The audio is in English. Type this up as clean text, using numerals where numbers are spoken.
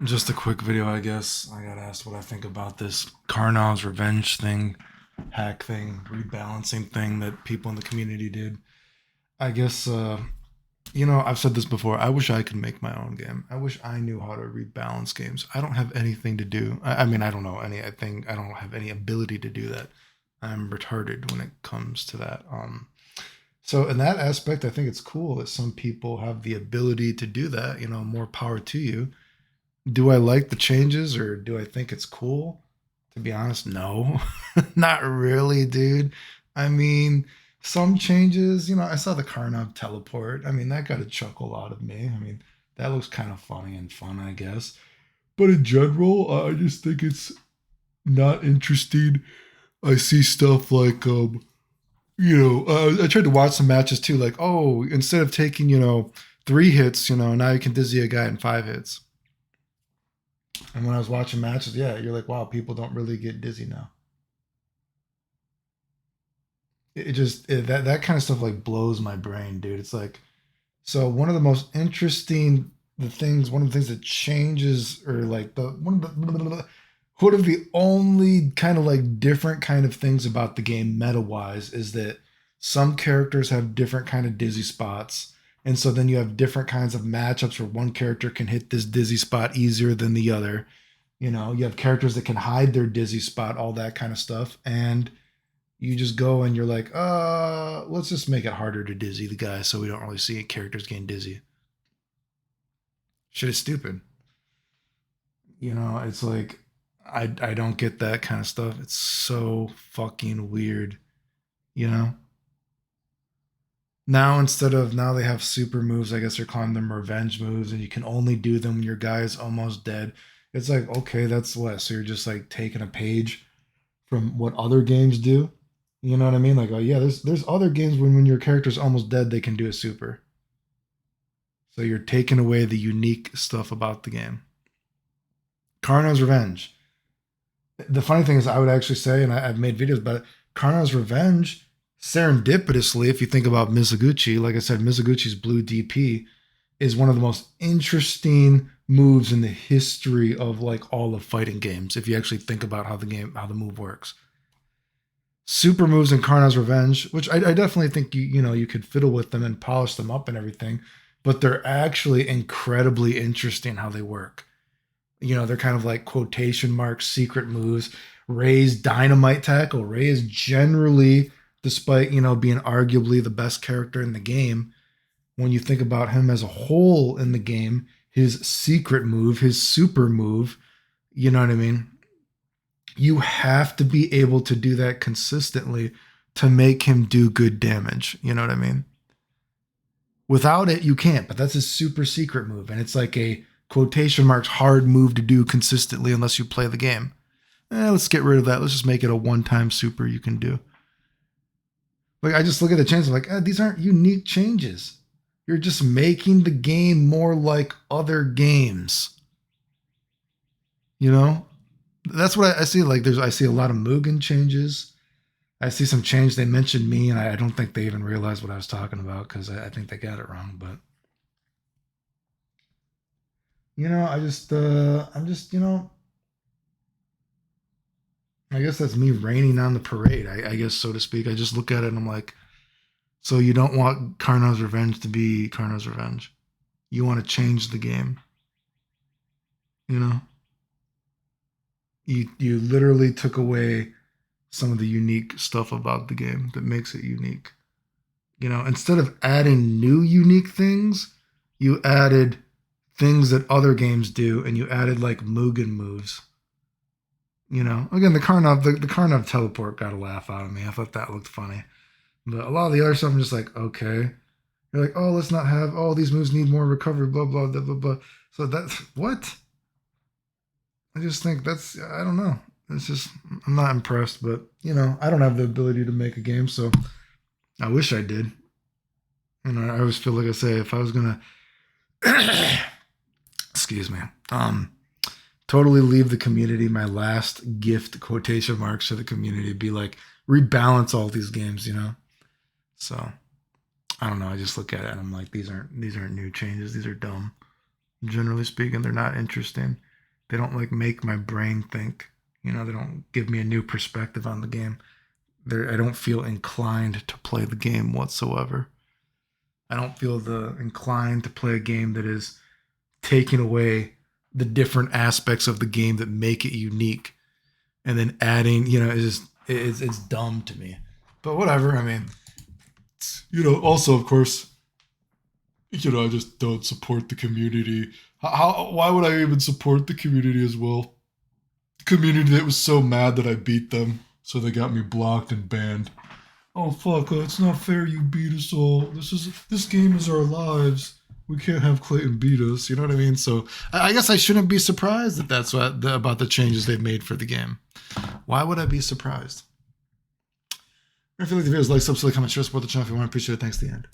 Just a quick video, I guess. I got asked what I think about this Karnovs revenge thing, hack thing, rebalancing thing that people in the community did. I guess, I've said this before. I wish I could make my own game. I wish I knew how to rebalance games. I don't have anything to do. I don't know any. I think I don't have any ability to do that. I'm retarded when it comes to that. So in that aspect, I think it's cool that some people have the ability to do that. More power to you. Do I like the changes or do I think it's cool? To be honest, no. Not really, dude. I mean, some changes, I saw the Karnov teleport. I mean, that got a chuckle out of me. I mean, that looks kind of funny and fun, I guess. But in general, I just think it's not interesting. I see stuff like, I tried to watch some matches too. Like, oh, instead of taking, 3 hits, now you can dizzy a guy in 5 hits. And when I was watching matches, yeah, you're like, wow, people don't really get dizzy now. That kind of stuff like blows my brain, dude. It's like, so one of the most interesting one of the things that changes, or like the one of the only kind of like different kind of things about the game meta wise is that some characters have different kind of dizzy spots. And so then you have different kinds of matchups where one character can hit this dizzy spot easier than the other. You have characters that can hide their dizzy spot, all that kind of stuff. And you just go and you're like, let's just make it harder to dizzy the guy so we don't really see characters getting dizzy. Shit is stupid. It's like I don't get that kind of stuff. It's so fucking weird, you know? Now they have super moves. I guess they're calling them revenge moves, and you can only do them when your guy is almost dead. It's like, okay, that's what. So you're just like taking a page from what other games do. You know what I mean? Like, oh yeah, there's other games when your character's almost dead, they can do a super. So you're taking away the unique stuff about the game. Karno's Revenge. The funny thing is, I would actually say, and I've made videos about it. Karno's Revenge, serendipitously, if you think about Mizuguchi, like I said, Mizuguchi's Blue DP is one of the most interesting moves in the history of like all of fighting games. If you actually think about how the move works, super moves in Karna's Revenge, which I definitely think you could fiddle with them and polish them up and everything, but they're actually incredibly interesting how they work. They're kind of like quotation marks, secret moves. Ray's dynamite tackle. Ray is generally, despite being arguably the best character in the game, when you think about him as a whole in the game, his secret move, his super move, you know what I mean? You have to be able to do that consistently to make him do good damage. You know what I mean? Without it, you can't, but that's a super secret move. And it's like a quotation marks hard move to do consistently unless you play the game. Let's get rid of that. Let's just make it a one time super you can do. Like, I just look at the changes, I'm like, these aren't unique changes. You're just making the game more like other games. You know? That's what I see. Like, I see a lot of Mugen changes. I see some change. They mentioned me, and I don't think they even realized what I was talking about because I think they got it wrong. But I'm just, I guess that's me raining on the parade. I guess so to speak. I just look at it and I'm like, so you don't want Karnov's Revenge to be Karnov's Revenge. You want to change the game. You know, you literally took away some of the unique stuff about the game that makes it unique. Instead of adding new unique things, you added things that other games do, and you added like Mugen moves. Again, the Karnov teleport got a laugh out of me. I thought that looked funny, but a lot of the other stuff I'm just like, okay. You're like, oh, let's not have all these moves need more recovery, blah blah blah blah blah. So that's what I just think I don't know. It's just I'm not impressed, but I don't have the ability to make a game, so I wish I did. I always feel like I say if I was gonna excuse me, totally leave the community, my last gift quotation marks to the community be like rebalance all these games. So I don't know. I just look at it and I'm like, these aren't new changes. These are dumb. Generally speaking, they're not interesting. They don't like make my brain think. You know, they don't give me a new perspective on the game. I don't feel inclined to play the game whatsoever. I don't feel the inclined to play a game that is taking away the different aspects of the game that make it unique and then adding, you know, it's dumb to me. But whatever. I mean, also of course, I just don't support the community. Why would I even support the community as well? The community that was so mad that I beat them, so they got me blocked and banned. Oh fuck, it's not fair you beat us all. This game is our lives. We can't have Clayton beat us. You know what I mean? So I guess I shouldn't be surprised that that's about the changes they've made for the game. Why would I be surprised? If you like the videos, like, subscribe, comment, share, support the channel if you want. Appreciate it. Thanks to the end.